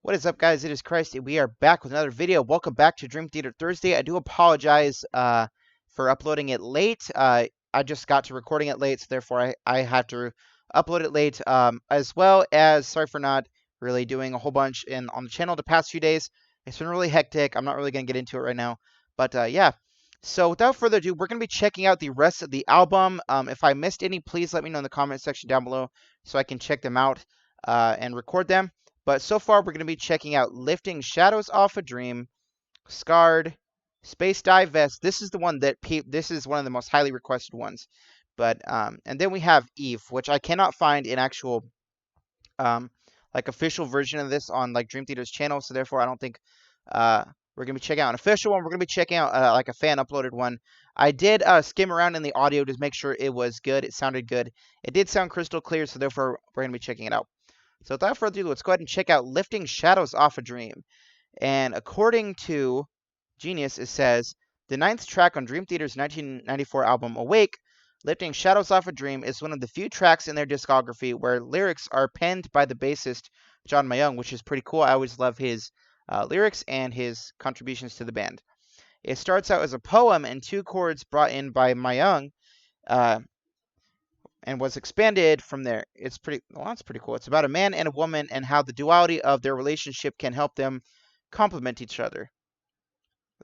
What is up, guys? It is Christ, and we are back with another video. Welcome back to Dream Theater Thursday. I do apologize for uploading it late. I just got to recording it late, so therefore I had to upload it late. As well as, sorry for not really doing a whole bunch on the channel the past few days. It's been really hectic. I'm not really going to get into it right now. But yeah, so without further ado, we're going to be checking out the rest of the album. If I missed any, please let me know in the comment section down below so I can check them out and record them. But so far, we're going to be checking out Lifting Shadows Off a Dream, Scarred, Space Dive Vest. This is the one that this is one of the most highly requested ones. But and then we have Eve, which I cannot find an actual like official version of this on like Dream Theater's channel. So therefore, I don't think we're going to be checking out an official one. We're going to be checking out like a fan uploaded one. I did skim around in the audio to make sure it was good. It sounded good. It did sound crystal clear. So therefore, we're going to be checking it out. So without further ado, let's go ahead and check out Lifting Shadows Off a Dream. And according to Genius, it says, the 9th track on Dream Theater's 1994 album Awake, Lifting Shadows Off a Dream is one of the few tracks in their discography where lyrics are penned by the bassist John Myung, which is pretty cool. I always love his lyrics and his contributions to the band. It starts out as a poem and 2 chords brought in by Myung, and was expanded from there. It's pretty cool. It's about a man and a woman and how the duality of their relationship can help them complement each other.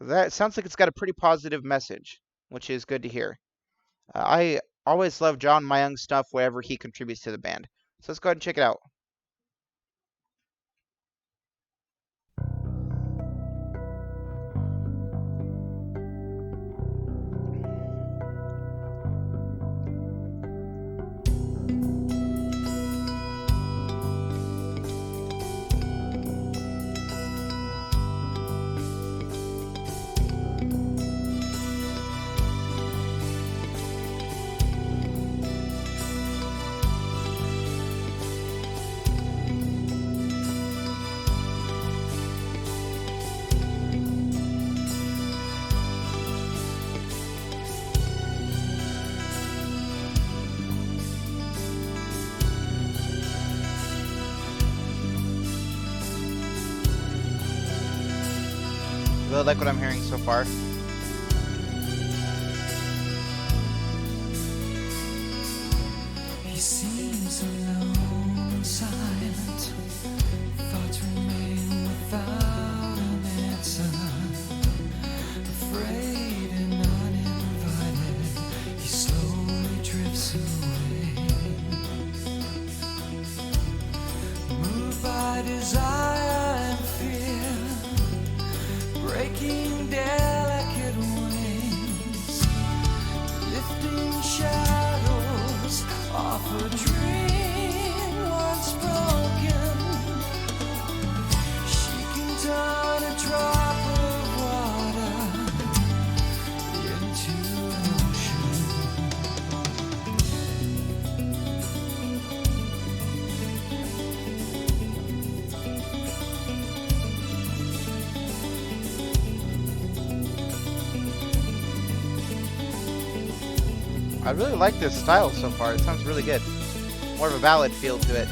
That sounds like it's got a pretty positive message, which is good to hear. I always love John Myung's stuff wherever he contributes to the band. So let's go ahead and check it out. Really like what I'm hearing so far. He seems alone and silent. Thoughts remain without an answer. Afraid and uninvited, he slowly drifts away. Moved by desire and fear, breaking delicate wings, lifting shadows off a dream once broken. She can turn a drop of water into an ocean. I really like this style so far. It sounds really good. More of a ballad feel to it.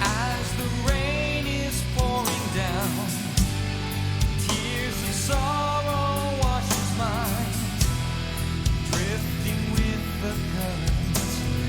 As the rain is pouring down, tears of sorrow wash his mind, drifting with the current.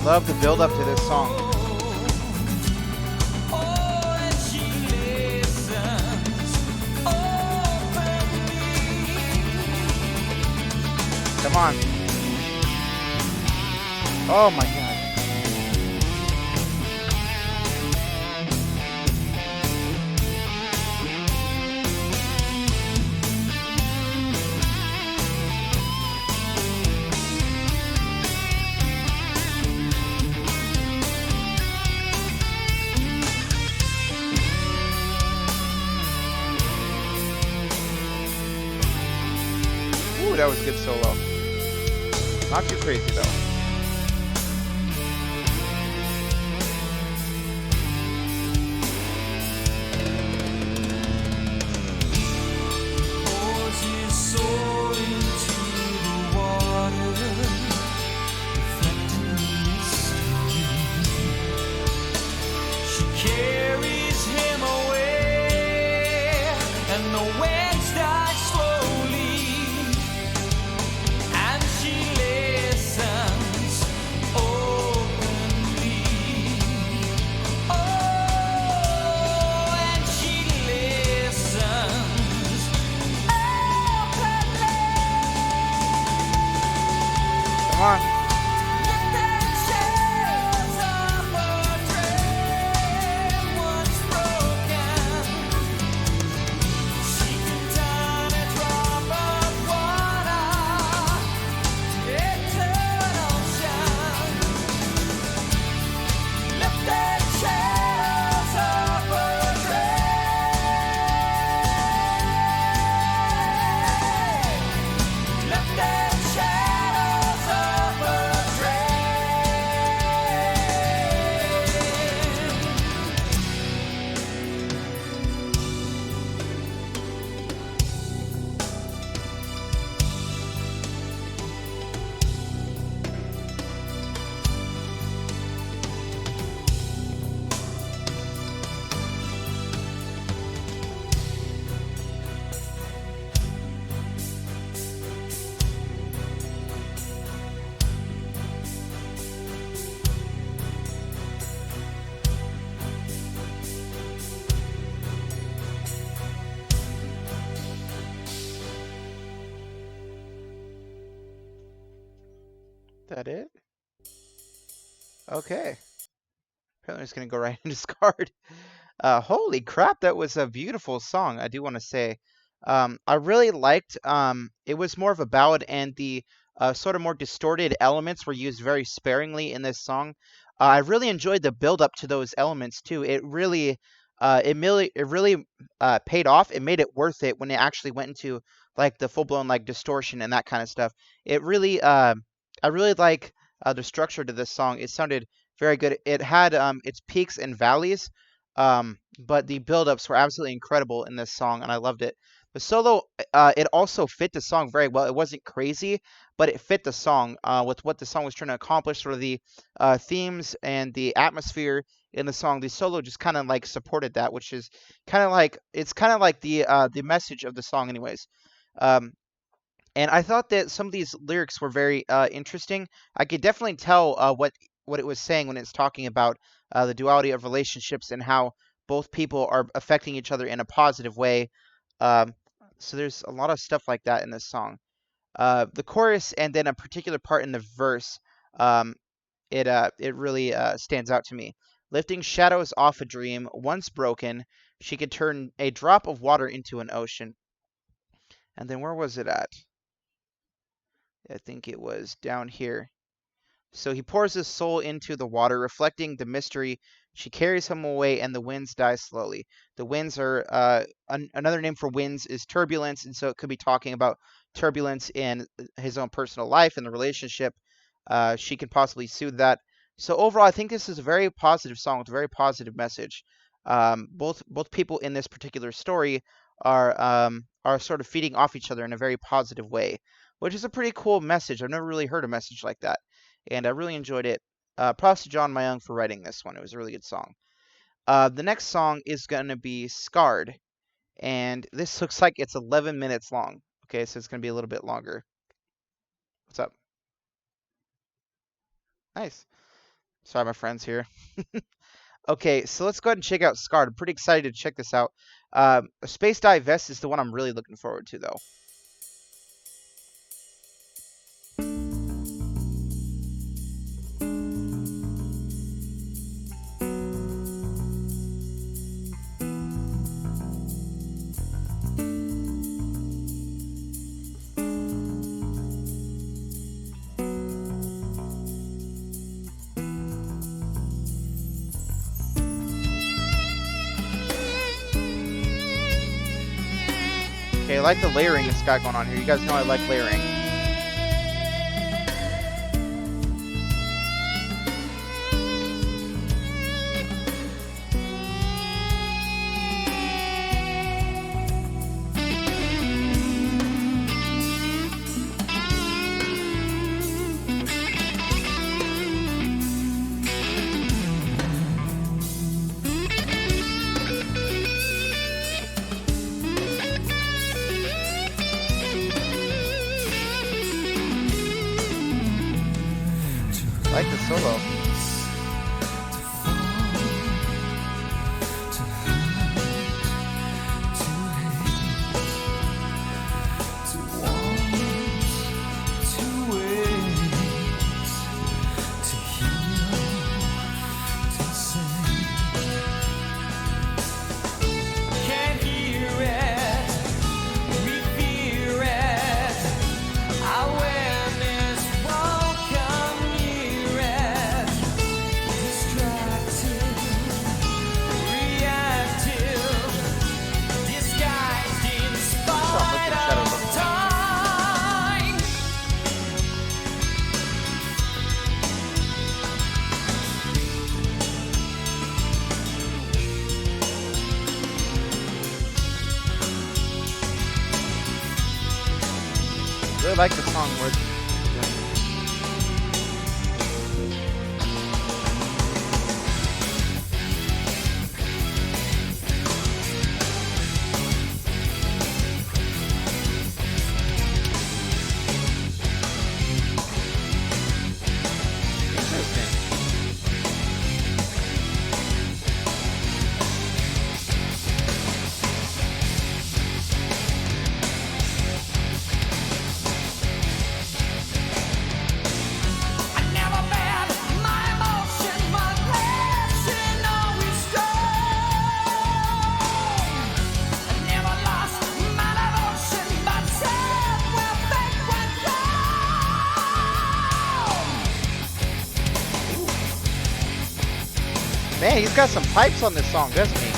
Love the build up to this song. Come on. Oh my god. Ooh, that was a good solo. Not too crazy though. Pours his soul into the water, reflecting the mystery. She carries him away, and the winds die slowly, and she listens openly. Oh, and she listens openly. Come on. The shells of her dream once broken. She can turn a drop of water to eternal shine. Lifted shells of her dream. Lifted shadows of her That it? Okay. Apparently, I'm just gonna go right into discard. Holy crap, that was a beautiful song, I do want to say. I really liked, it was more of a ballad, and the sort of more distorted elements were used very sparingly in this song. I really enjoyed the build up to those elements too. It really paid off. It made it worth it when it actually went into like the full blown like distortion and that kind of stuff. It really, I really like the structure to this song. It sounded very good. It had its peaks and valleys, but the build-ups were absolutely incredible in this song, and I loved it. The solo, it also fit the song very well. It wasn't crazy, but it fit the song with what the song was trying to accomplish, sort of the themes and the atmosphere in the song. The solo just kind of like supported that, which is kind of like it's kind of like the message of the song, anyways. Um, and I thought that some of these lyrics were very interesting. I could definitely tell what it was saying when it's talking about the duality of relationships and how both people are affecting each other in a positive way. Um, so there's a lot of stuff like that in this song. The chorus and then a particular part in the verse, um, it really stands out to me. Lifting shadows off a dream, once broken, she could turn a drop of water into an ocean. And then where was it at? I think it was down here. So he pours his soul into the water, reflecting the mystery. She carries him away, and the winds die slowly. The winds are another name for winds is turbulence, and so it could be talking about turbulence in his own personal life and the relationship. She could possibly soothe that. So overall, I think this is a very positive song with a very positive message. Both people in this particular story are sort of feeding off each other in a very positive way, which is a pretty cool message. I've never really heard a message like that, and I really enjoyed it. Props to John Myung for writing this one. It was a really good song. The next song is going to be Scarred, and this looks like it's 11 minutes long. Okay, so it's going to be a little bit longer. What's up? Nice. Sorry, my friend's here. Okay, so let's go ahead and check out Scarred. I'm pretty excited to check this out. Space Dive Vest is the one I'm really looking forward to, though. Okay, I like the layering it's got going on here. You guys know I like layering. I like the solo. I really like the song where man, he's got some pipes on this song, doesn't he?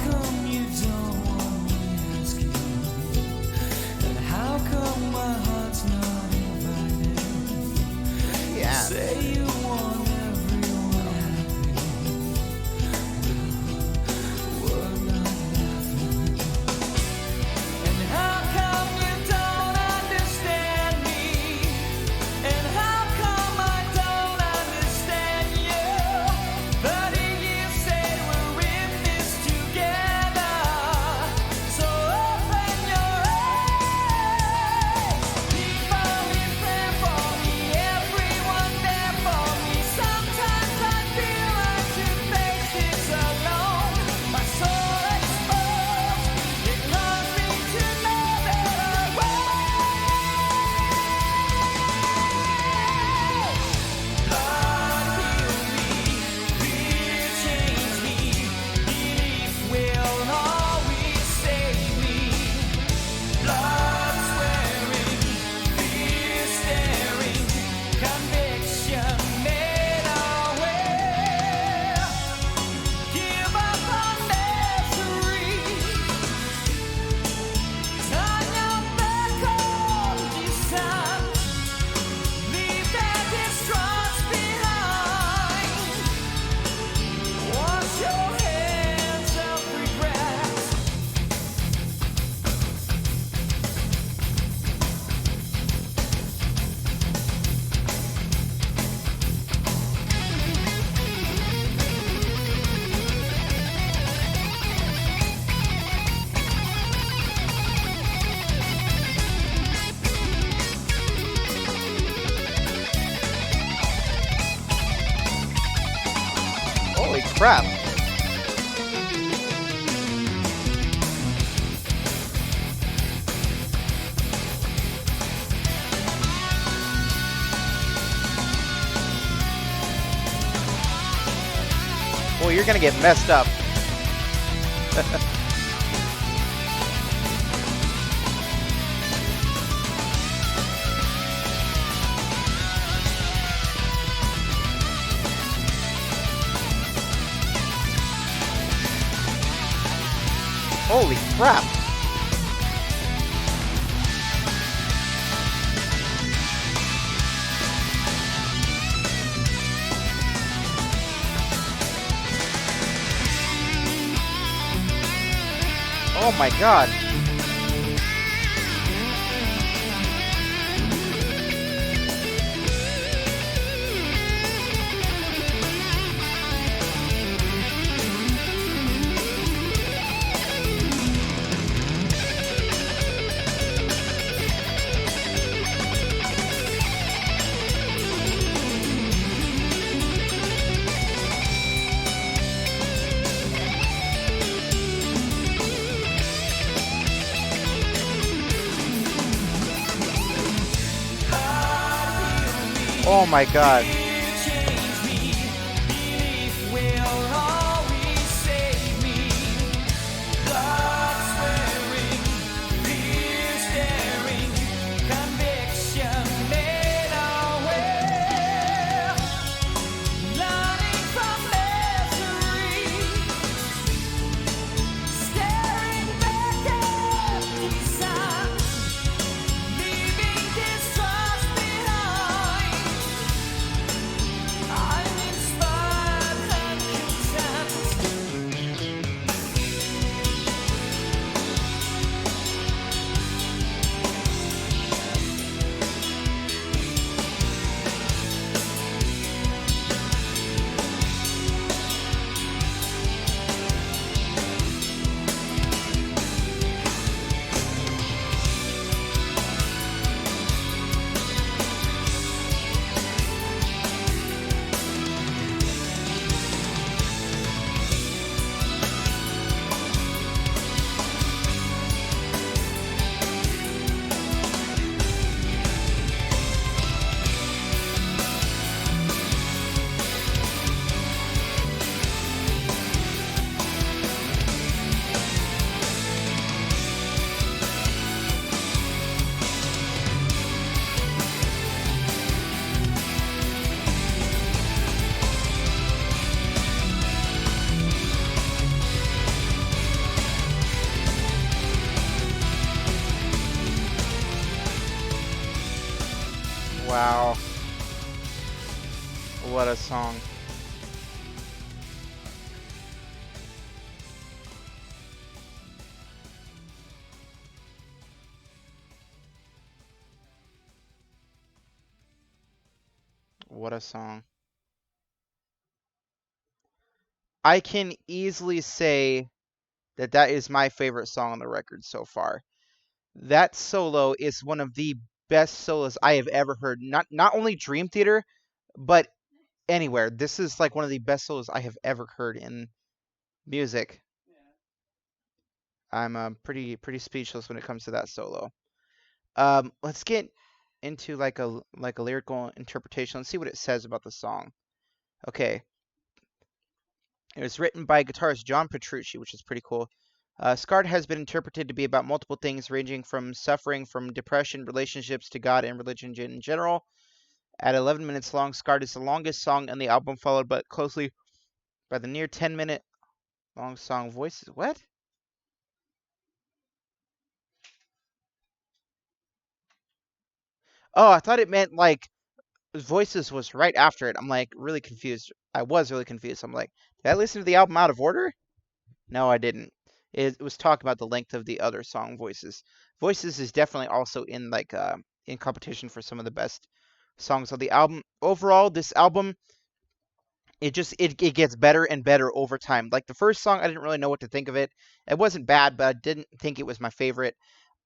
come you don't want me asking? And how come my heart's not invited? Yeah. Say you want everyone happy. We're not laughing. And how come you don't understand me? And how come I don't understand you? 30 years say we're in this together. So open your eyes. People in prayer for me, everyone there for me. Sometimes I feel I should face this alone. My soul exposed, it caused me to know that I Lord, heal me, fear change me, belief will always save me. Blood swearing, fear staring, conviction made our way. Give up on misery, turn your back on desire. Leave that distrust behind. Wash your hands of regret. Holy crap. Well, you're gonna get messed up. Holy crap. Oh my god. Oh my god. Change me, belief will always save me. Blood swearing, fear staring, conviction made our way. Learning from misery, staring back at desire, leaving distrust behind. Wow. What a song. What a song. I can easily say that that is my favorite song on the record so far. That solo is one of the best solos I have ever heard. Not only Dream Theater, but anywhere. This is like one of the best solos I have ever heard in music. I'm pretty speechless when it comes to that solo. Let's get into like a lyrical interpretation. Let's see what it says about the song. Okay. It was written by guitarist John Petrucci, which is pretty cool. Scarred has been interpreted to be about multiple things, ranging from suffering from depression, relationships to God, and religion in general. At 11 minutes long, Scarred is the longest song on the album, followed but closely by the near 10-minute long song Voices. What? Oh, I thought it meant like Voices was right after it. I'm like really confused. I was really confused. I'm like, did I listen to the album out of order? No, I didn't. It was talking about the length of the other song, Voices. Voices is definitely also in like in competition for some of the best songs on the album. Overall, this album it gets better and better over time. Like the first song, I didn't really know what to think of it. It wasn't bad, but I didn't think it was my favorite.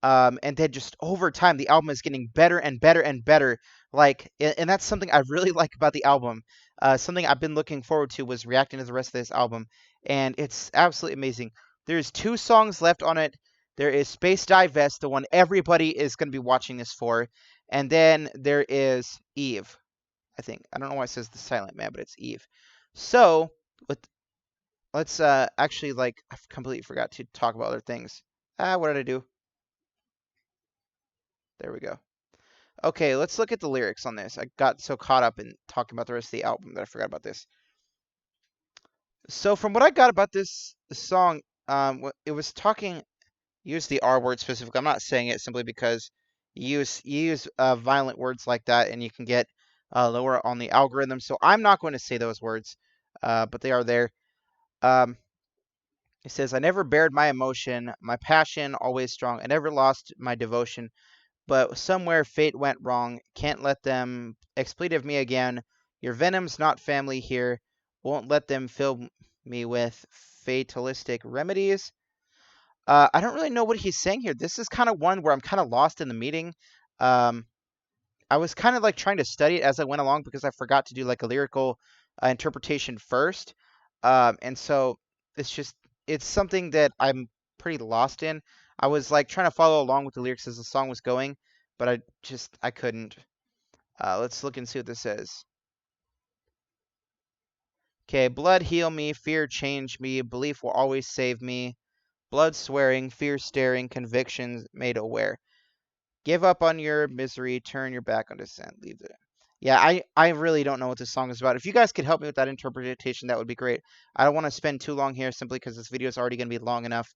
And then just over time, the album is getting better and better and better. Like, and that's something I really like about the album. Something I've been looking forward to was reacting to the rest of this album, and it's absolutely amazing. There's 2 songs left on it. There is Space Divest, the one everybody is going to be watching this for, and then there is Eve. I think I don't know why it says the Silent Man, but it's Eve. So let's actually like I completely forgot to talk about other things. What did I do? There we go. Okay, let's look at the lyrics on this. I got so caught up in talking about the rest of the album that I forgot about this. So from what I got about this song, it was talking, use the R word specifically. I'm not saying it simply because you use violent words like that and you can get lower on the algorithm. So I'm not going to say those words, but they are there. Um, it says, I never bared my emotion, my passion always strong. I never lost my devotion. But somewhere fate went wrong. Can't let them expletive me again. Your venom's not family here. Won't let them fill me with fatalistic remedies. I don't really know what he's saying here. This is kind of one where I'm kind of lost in the meaning. Um, I was kind of like trying to study it as I went along because I forgot to do like a lyrical interpretation first. And so it's something that I'm pretty lost in. I was like trying to follow along with the lyrics as the song was going, but I couldn't. Let's look and see what this says. Okay, blood heal me, fear change me, belief will always save me. Blood swearing, fear staring, convictions made aware. Give up on your misery, turn your back on dissent, leave it. Yeah, I really don't know what this song is about. If you guys could help me with that interpretation, that would be great. I don't want to spend too long here simply because this video is already going to be long enough.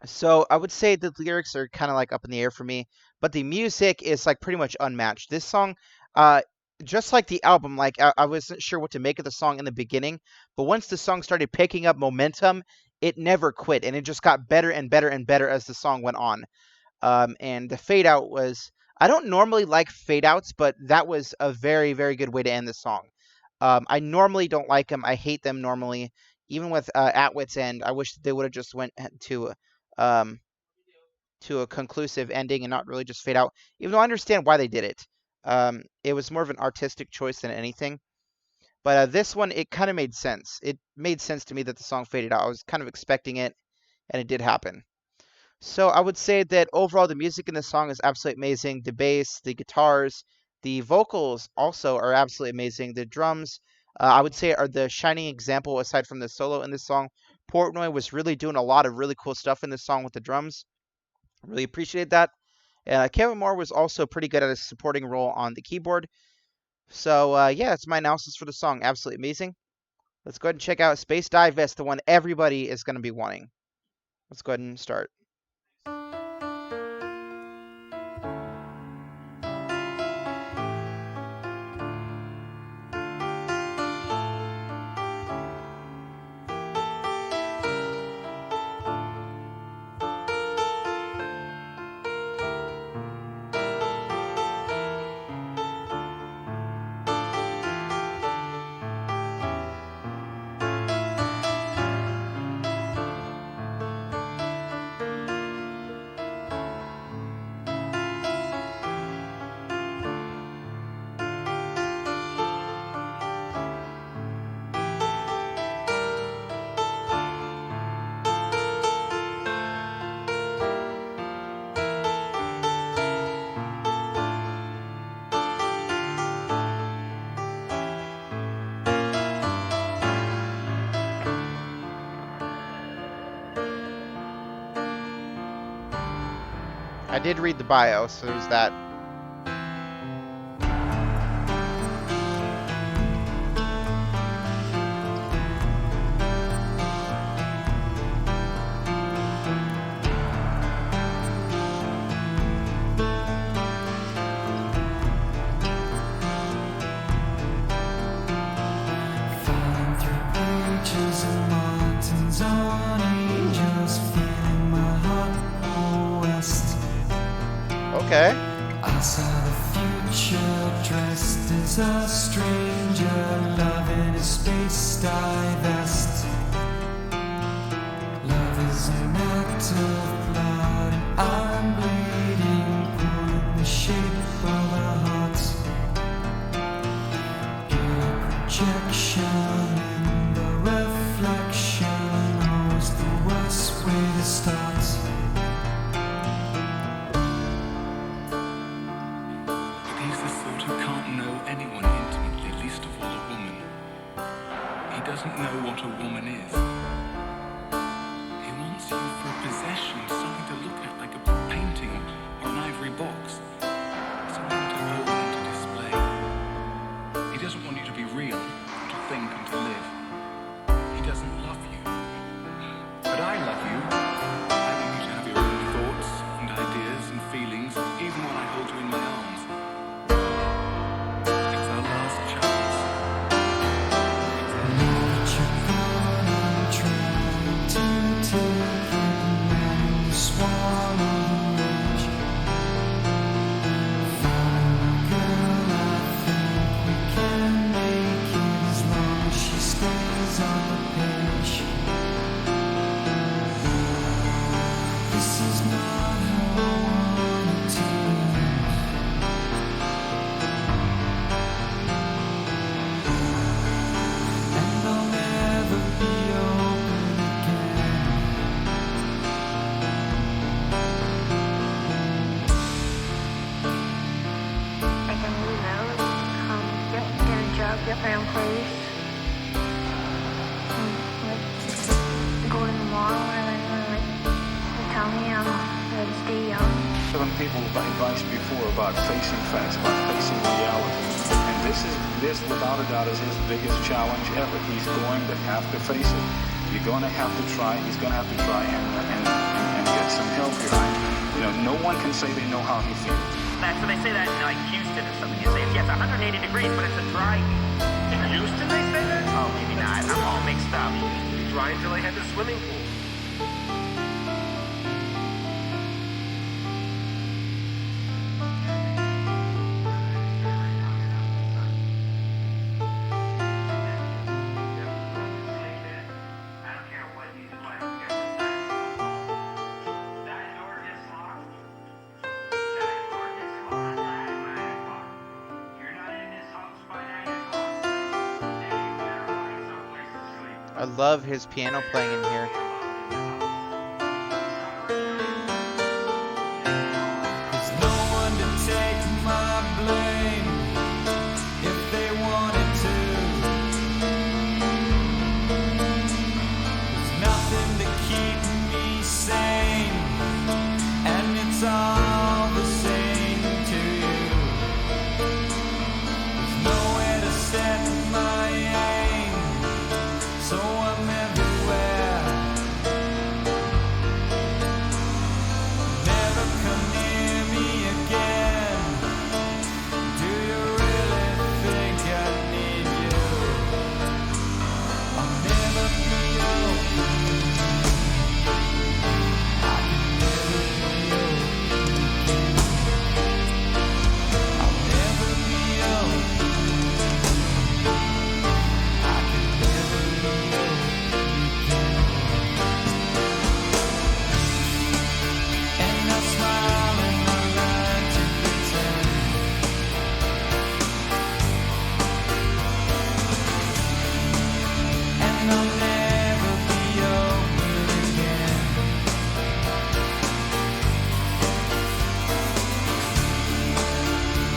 So I would say the lyrics are kind of like up in the air for me, but the music is like pretty much unmatched. This song, uh, just like the album, like I wasn't sure what to make of the song in the beginning, but once the song started picking up momentum, it never quit, and it just got better and better and better as the song went on. And the fade out was, I don't normally like fade outs, but that was a very, very good way to end the song. I normally don't like them. I hate them normally. Even with At Wit's End, I wish they would have just went um, to a conclusive ending and not really just fade out. Even though I understand why they did it. It was more of an artistic choice than anything. But this one, it kind of made sense. It made sense to me that the song faded out. I was kind of expecting it, and it did happen. So I would say that overall the music in this song is absolutely amazing. The bass, the guitars, the vocals also are absolutely amazing. The drums, I would say, are the shining example aside from the solo in this song. Portnoy was really doing a lot of really cool stuff in this song with the drums. Really appreciated that. Kevin Moore was also pretty good at his supporting role on the keyboard. So yeah, that's my analysis for the song. Absolutely amazing. Let's go ahead and check out Space Divest, the one everybody is going to be wanting. Let's go ahead and start. I did read the bio, so there's that. Falling through pages and mountains on angels, feeling my heart go west. Okay. I saw the future dressed as a stranger, loving his space divest. Love is an act of blood, and I'm bleeding, pulling the shape of a heart. In a projection, in the reflection, always the worst way to start. But he's the sort who can't know anyone intimately, least of all a woman. He doesn't know what a woman is. He wants you for a possession, something to look at like a painting or an ivory box. Something to hold and to display. He doesn't want you to be real, to think and to live. He doesn't love you. But I love you. I want you to have your own thoughts and ideas and feelings, even when I hold you in my arms. It's our last chance. This is not how I want it to end. And I'll never be open again. Like a new note, get a job, get my own place. Go in the mall and they tell me I'm going to stay young. Given people advice before about facing facts, about facing reality. And this without a doubt is his biggest challenge ever. He's going to have to face it. You're going to have to try, he's going to have to try and get some help behind. You know, no one can say they know how he feels. So they say that in like Houston or something. You say it's 180 degrees, but it's a dry heat. In Houston they say that? Oh, maybe not. I'm all mixed up. It used to be dry until they had the swimming pool. I love his piano playing in here. There's no one to take my blame if they wanted to. There's nothing to keep me sane, and it's all the same to you. There's nowhere to set my aim, so I'm everywhere. Never come near me again. Do you really think I need you? I'll never be open. I can never be open again. I'll never be open. I can never be open again. And I smile and I lie to pretend. And I'll never be open again.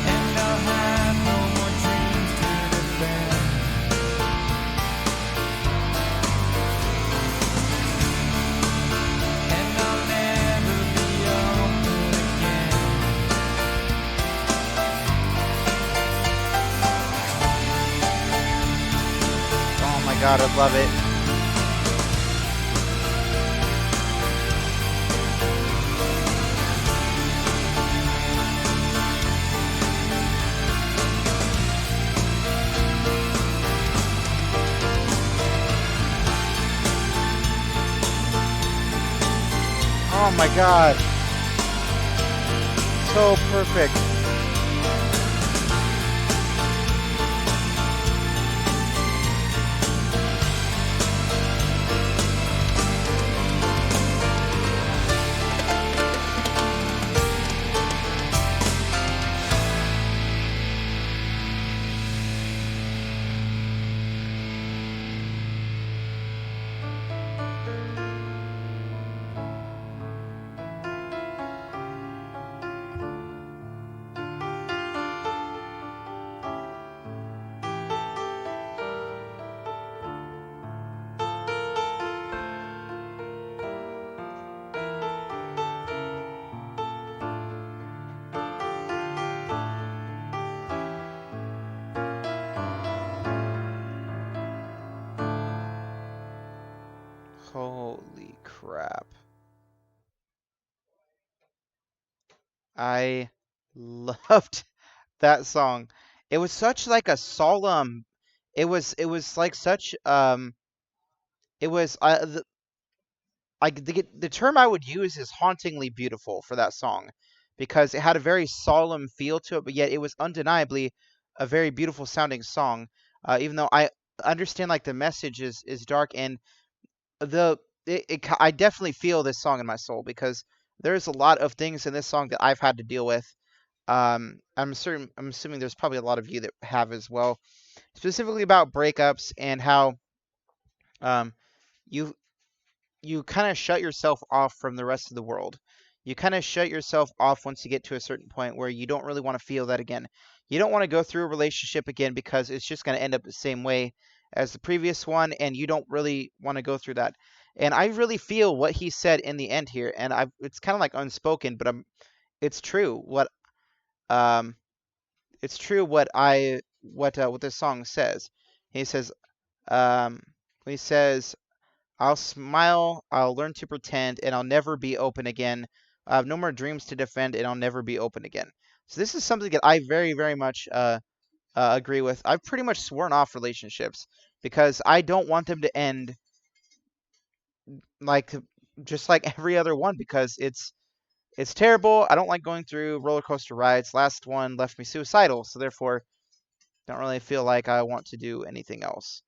And I'll have no more dreams to defend. And I'll never be open again. God, I love it. Oh my God. So perfect. Holy crap. I loved that song. It was such like a solemn, it was like such it was the term I would use is hauntingly beautiful for that song because it had a very solemn feel to it, but yet it was undeniably a very beautiful sounding song. Even though I understand like the message is dark and I definitely feel this song in my soul because there's a lot of things in this song that I've had to deal with. I'm assuming there's probably a lot of you that have as well, specifically about breakups and how um, you you kind of shut yourself off from the rest of the world. You kind of shut yourself off once you get to a certain point where you don't really want to feel that again. You don't want to go through a relationship again because it's just going to end up the same way as the previous one, and you don't really want to go through that. And I really feel what he said in the end here, and it's kind of like unspoken, but it's true. Um, it's true what this song says. He says, um, he says, I'll smile, I'll learn to pretend, and I'll never be open again. I have no more dreams to defend, and I'll never be open again. So this is something that I very, very much agree with. I've pretty much sworn off relationships because I don't want them to end like just like every other one because it's terrible. I don't like going through roller coaster rides. Last one left me suicidal, so therefore don't really feel like I want to do anything else.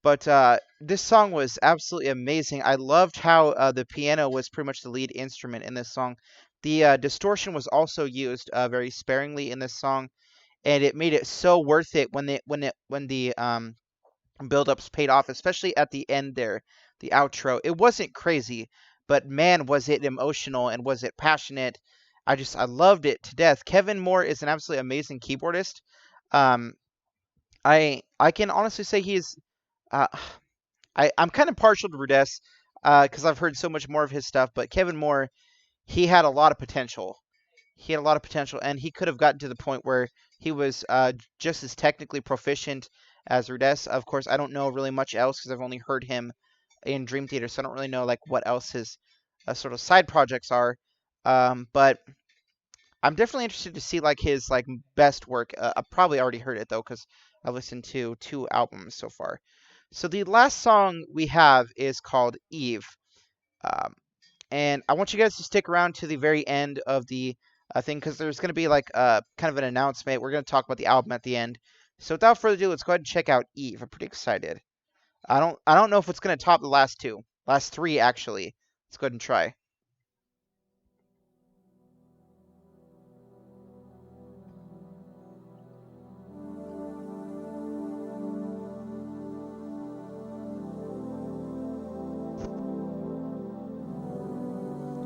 But this song was absolutely amazing. I loved how the piano was pretty much the lead instrument in this song. The distortion was also used very sparingly in this song, and it made it so worth it when the build-ups paid off, especially at the end there, the outro. It wasn't crazy, but man, was it emotional and was it passionate. I loved it to death. Kevin Moore is an absolutely amazing keyboardist. Um, I can honestly say he's uh, I'm kind of partial to Rudess because I've heard so much more of his stuff, but Kevin Moore, he had a lot of potential. He had a lot of potential, and he could have gotten to the point where he was just as technically proficient as Rudess. Of course, I don't know really much else because I've only heard him in Dream Theater, so I don't really know like what else his sort of side projects are. But I'm definitely interested to see like his like best work. I've probably already heard it though because I've listened to 2 albums so far. So the last song we have is called Eve. Um, and I want you guys to stick around to the very end of the thing because there's going to be like kind of an announcement. We're going to talk about the album at the end. So without further ado, let's go ahead and check out Eve. I'm pretty excited. I don't know if it's going to top the last 3 actually. Let's go ahead and try.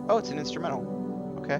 Oh, it's an instrumental. Okay.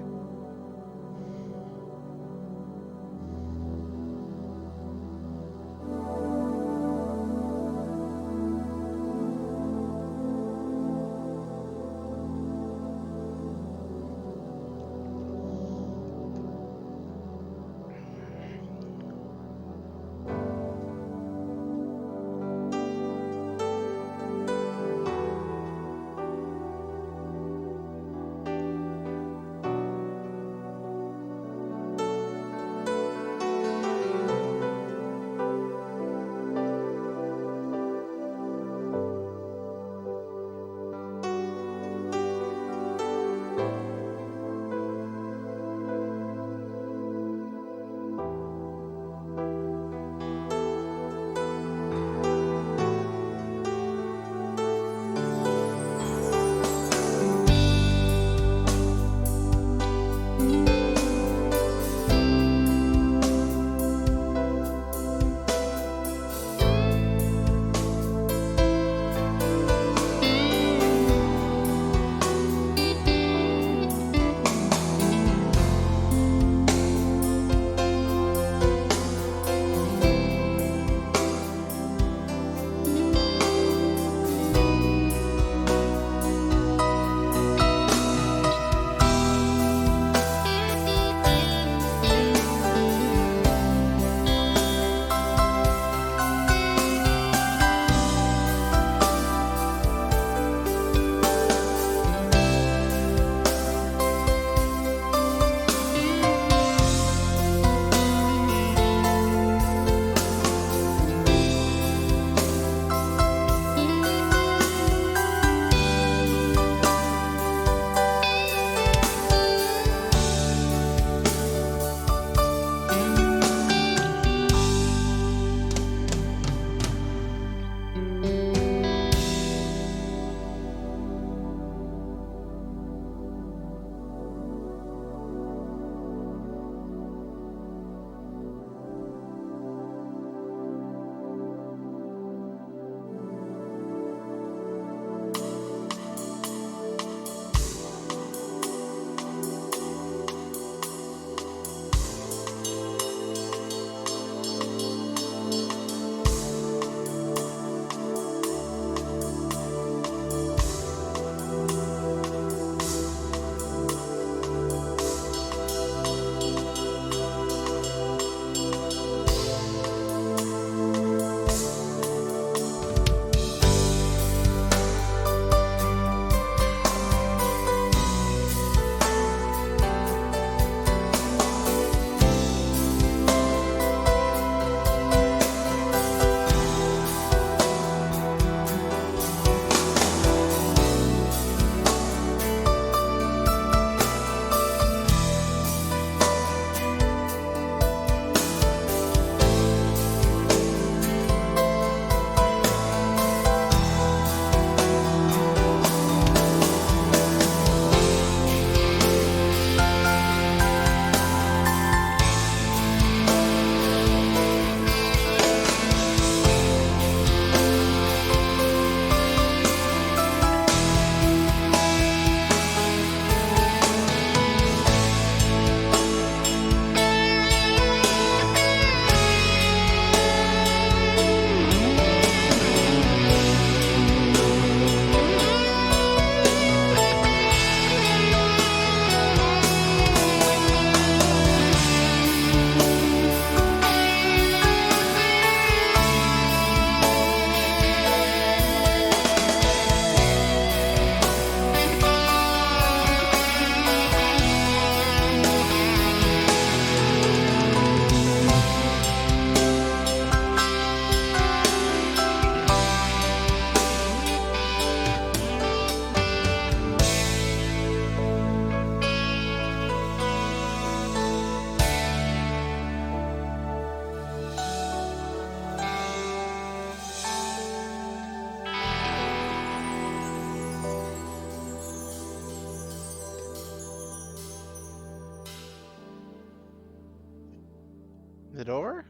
Is it over?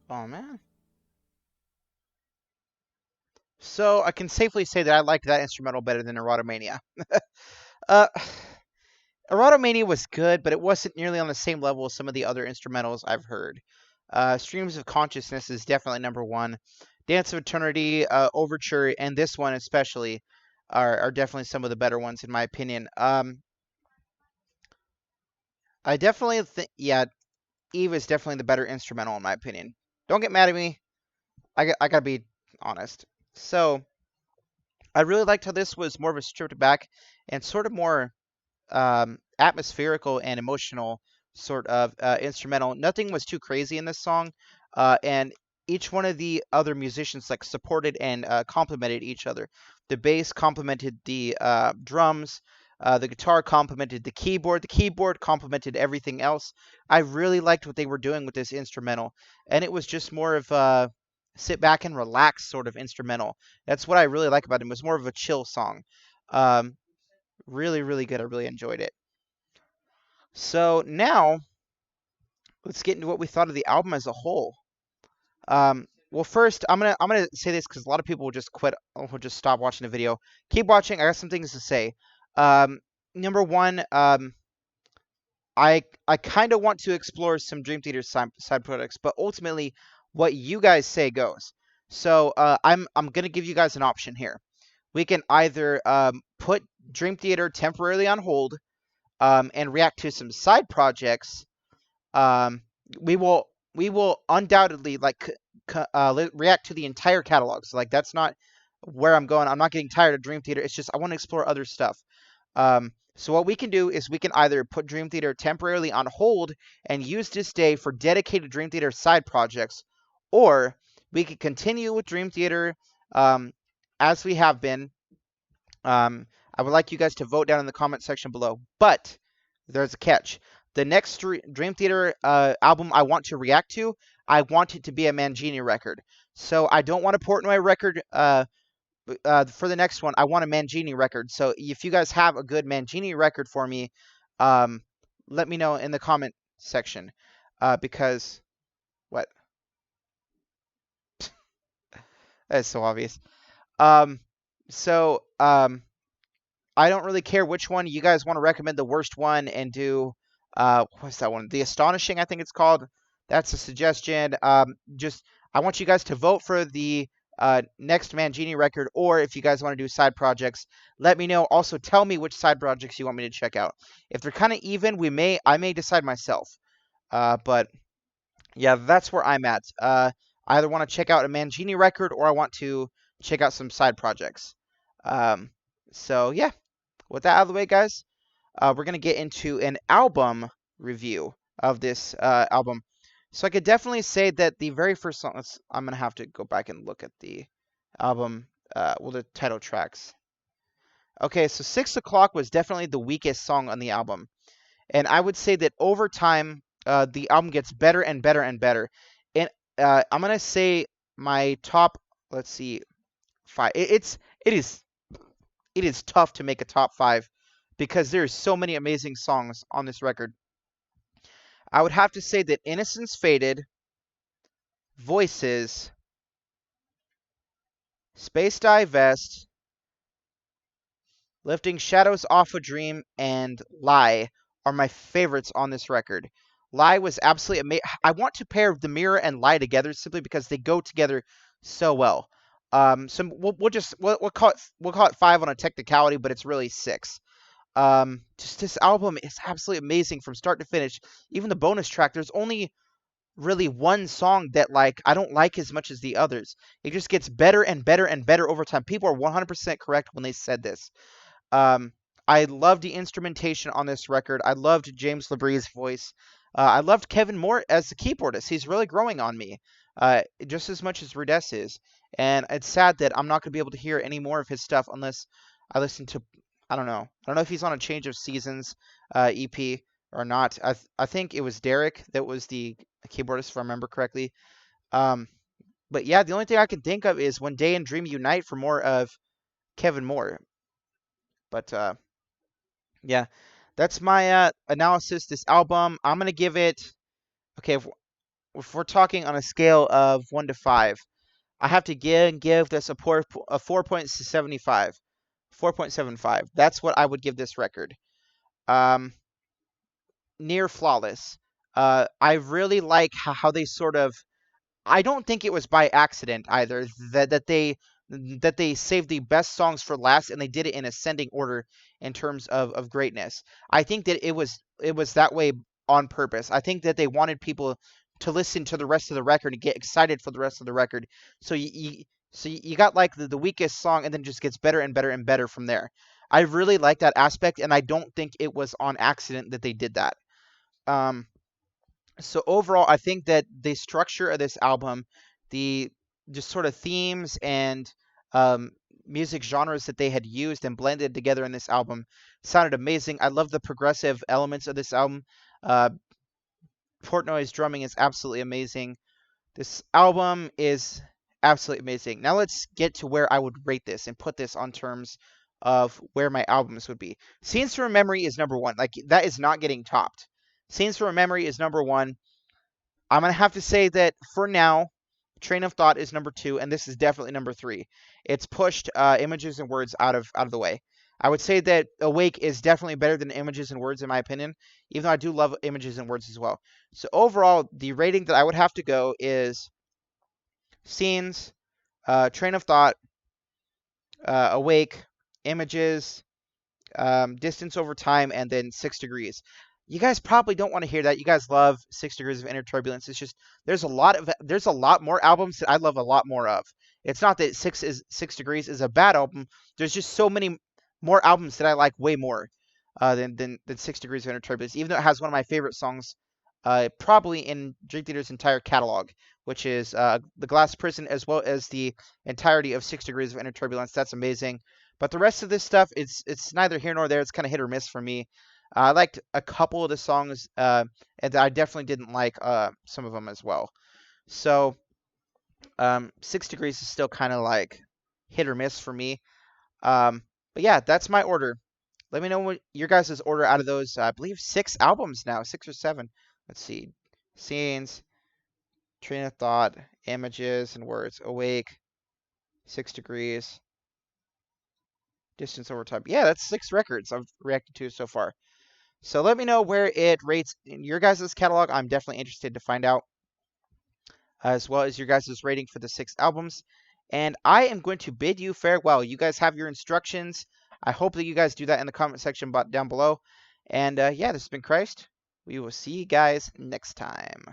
Oh man. So I can safely say that I like that instrumental better than Erotomania. uh, Erotomania was good, but it wasn't nearly on the same level as some of the other instrumentals I've heard. Streams of Consciousness is definitely number one. Dance of Eternity, Overture, and this one especially are definitely some of the better ones in my opinion. I definitely think, yeah, Eve is definitely the better instrumental in my opinion. Don't get mad at me. I gotta be honest. So I really liked how this was more of a stripped back and sort of more atmospherical and emotional sort of instrumental. Nothing was too crazy in this song, and each one of the other musicians like supported and complemented each other. The bass complemented the drums. The guitar complemented the keyboard. The keyboard complemented everything else. I really liked what they were doing with this instrumental, and it was just more of a sit back and relax sort of instrumental. That's what I really like about it. It was more of a chill song. Um, really, really good. I really enjoyed it. So now let's get into what we thought of the album as a whole. Well, first I'm gonna say this because a lot of people will just quit, will just stop watching the video. Keep watching. I got some things to say. Um, Number one, I kind of want to explore some Dream Theater side projects, but ultimately, what you guys say goes. So I'm gonna give you guys an option here. We can either put Dream Theater temporarily on hold and react to some side projects. um, we will undoubtedly like react to the entire catalog. So like that's not where I'm going. I'm not getting tired of Dream Theater. It's just I want to explore other stuff. So what we can do is we can either put Dream Theater temporarily on hold and use this day for dedicated Dream Theater side projects, or we could continue with Dream Theater um, as we have been. um, I would like you guys to vote down in the comment section below, but there's a catch. The next Dream Theater album I want to react to, I want it to be a Mangini record. So I don't want a Portnoy record for the next one. I want a Mangini record. So if you guys have a good Mangini record for me, um, let me know in the comment section. Because, what? That's so obvious. Um, so, I don't really care which one you guys want to recommend the worst one and do. What's that one? The Astonishing, I think it's called. That's a suggestion. Just I want you guys to vote for the next Mangini record, or if you guys want to do side projects, let me know. Also, tell me which side projects you want me to check out. If they're kind of even, I may decide myself. But yeah, that's where I'm at. I either want to check out a Mangini record or I want to check out some side projects. So yeah, with that out of the way, guys, we're going to get into an album review of this album. So I could definitely say that the very first song, I'm going to have to go back and look at the album, well, the title tracks. Okay, so 6 O'Clock was definitely the weakest song on the album. And I would say that over time, the album gets better and better and better. And I'm going to say my top, let's see, 5. It is tough to make a top 5 because there's so many amazing songs on this record. I would have to say that Innocence Faded, Voices, Space Divest, Lifting Shadows Off a Dream, and Lie are my favorites on this record. Lie was absolutely amazing. I want to pair The Mirror and Lie together simply because they go together so well. So we'll call it 5 on a technicality, but it's really 6. Just this album is absolutely amazing from start to finish. Even the bonus track, there's only really one song that like I don't like as much as the others. It just gets better and better and better over time. People are 100% correct when they said this. Um, I loved the instrumentation on this record. I loved James LaBrie's voice. I loved Kevin Moore as the keyboardist. He's really growing on me, just as much as Rudess is. And it's sad that I'm not going to be able to hear any more of his stuff unless I listen to, I don't know. I don't know if he's on a Change of Seasons EP or not. I think it was Derek that was the keyboardist, if I remember correctly. Um, but yeah, the only thing I can think of is When Day and Dream Unite for more of Kevin Moore. But yeah, that's my analysis. This album, I'm gonna give it Okay, if we're talking on a scale of 1 to 5, I have to give this a 4.75. 4.75. That's what I would give this record. Near flawless. I really like how they sort of. I don't think it was by accident either that they saved the best songs for last and they did it in ascending order in terms of greatness. I think that it was that way on purpose. I think that they wanted people to listen to the rest of the record and get excited for the rest of the record. So you got like the weakest song and then just gets better and better and better from there. I really like that aspect and I don't think it was on accident that they did that. Um, so overall, I think that the structure of this album, the just sort of themes and um, music genres that they had used and blended together in this album sounded amazing. I love the progressive elements of this album. Uh, Portnoy's drumming is absolutely amazing. This album is absolutely amazing. Now let's get to where I would rate this and put this on terms of where my albums would be. Scenes from a Memory is number 1. Like that is not getting topped. Scenes from a Memory is number 1. I'm going to have to say that for now, Train of Thought is number 2, and this is definitely number 3. It's pushed Images and Words out of the way. I would say that Awake is definitely better than Images and Words in my opinion, even though I do love Images and Words as well. So overall, the rating that I would have to go is Scenes, Train of Thought, Awake, Images, Distance Over Time, and then 6 Degrees. You guys probably don't want to hear that. You guys love 6 Degrees of Inner Turbulence. It's just there's a lot more albums that I love a lot more of. It's not that 6 Degrees is a bad album. There's just so many more albums that I like way more than 6 Degrees of Inner Turbulence. Even though it has one of my favorite songs, probably in Dream Theater's entire catalog, which is The Glass Prison, as well as the entirety of 6 Degrees of Inner Turbulence. That's amazing. But the rest of this stuff, it's neither here nor there. It's kind of hit or miss for me. I liked a couple of the songs, and I definitely didn't like some of them as well. So 6 Degrees is still kind of like hit or miss for me. But yeah, that's my order. Let me know what your guys' order out of those, I believe 6 albums now, 6 or 7. Let's see. Scenes, Train of Thought, Images and Words, Awake, 6 Degrees, Distance Over Time. Yeah, that's 6 records I've reacted to so far. So let me know where it rates in your guys' catalog. I'm definitely interested to find out, as well as your guys' rating for the 6 albums. And I am going to bid you farewell. You guys have your instructions. I hope that you guys do that in the comment section down below. And yeah, this has been Christ. We will see you guys next time.